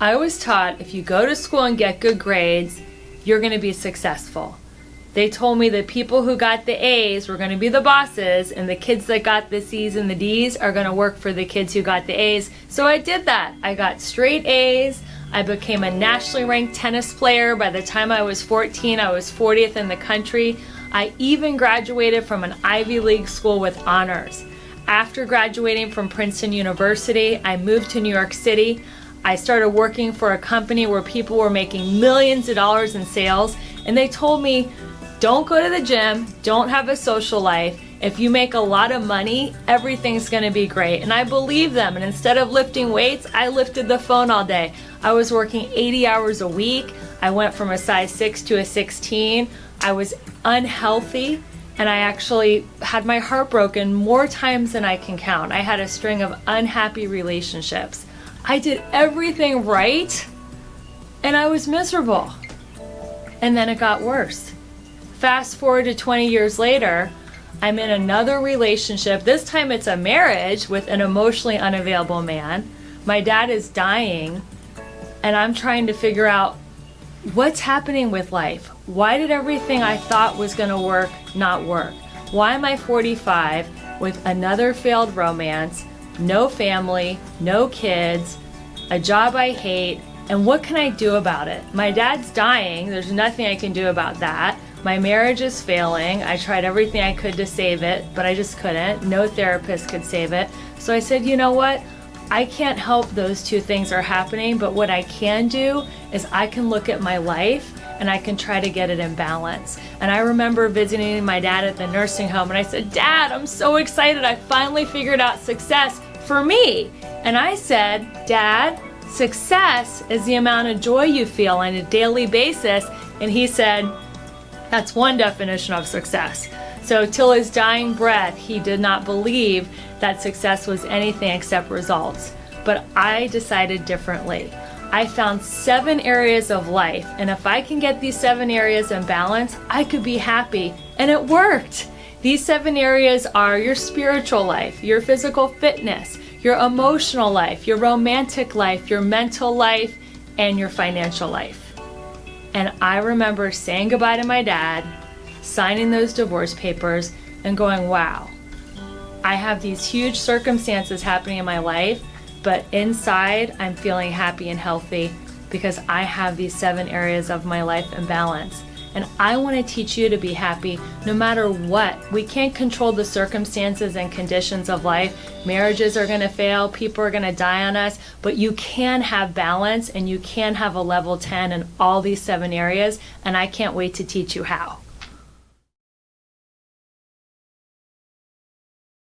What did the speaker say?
I was taught if you go to school and get good grades, you're going to be successful. They told me that people who got the A's were going to be the bosses, and the kids that got the C's and the D's are going to work for the kids who got the A's. So I did that. I got straight A's. I became a nationally ranked tennis player. By the time I was 14, I was 40th in the country. I even graduated from an Ivy League school with honors. After graduating from Princeton University, I moved to New York City. I started working for a company where people were making millions of dollars in sales, and they told me, don't go to the gym, don't have a social life. If you make a lot of money, everything's gonna be great. And I believed them, and instead of lifting weights, I lifted the phone all day. I was working 80 hours a week. I went from a size 6 to a 16. I was unhealthy, and I actually had my heart broken more times than I can count. I had a string of unhappy relationships. I did everything right, and I was miserable. And then it got worse. Fast forward to 20 years later, I'm in another relationship. This time it's a marriage with an emotionally unavailable man. My dad is dying, and I'm trying to figure out what's happening with life. Why did everything I thought was going to work not work? Why am I 45 with another failed romance, no family, no kids, a job I hate, and what can I do about it? My dad's dying. There's nothing I can do about that. My marriage is failing. I tried everything I could to save it, but I just couldn't. No therapist could save it. So I said, you know what? I can't help those two things are happening, but what I can do is I can look at my life and I can try to get it in balance. And I remember visiting my dad at the nursing home, and I said, Dad, I'm so excited. I finally figured out success for me. And I said, Dad, success is the amount of joy you feel on a daily basis. And he said, that's one definition of success. So till his dying breath, he did not believe that success was anything except results. But I decided differently. I found 7 areas of life, and if I can get these 7 areas in balance, I could be happy, and it worked. These 7 areas are your spiritual life, your physical fitness, your emotional life, your romantic life, your mental life, and your financial life. And I remember saying goodbye to my dad, signing those divorce papers, and going, wow, I have these huge circumstances happening in my life, but inside I'm feeling happy and healthy because I have these 7 areas of my life in balance. And I want to teach you to be happy no matter what. We can't control the circumstances and conditions of life. Marriages are going to fail. People are going to die on us. But you can have balance, and you can have a level 10 in all these 7 areas. And I can't wait to teach you how.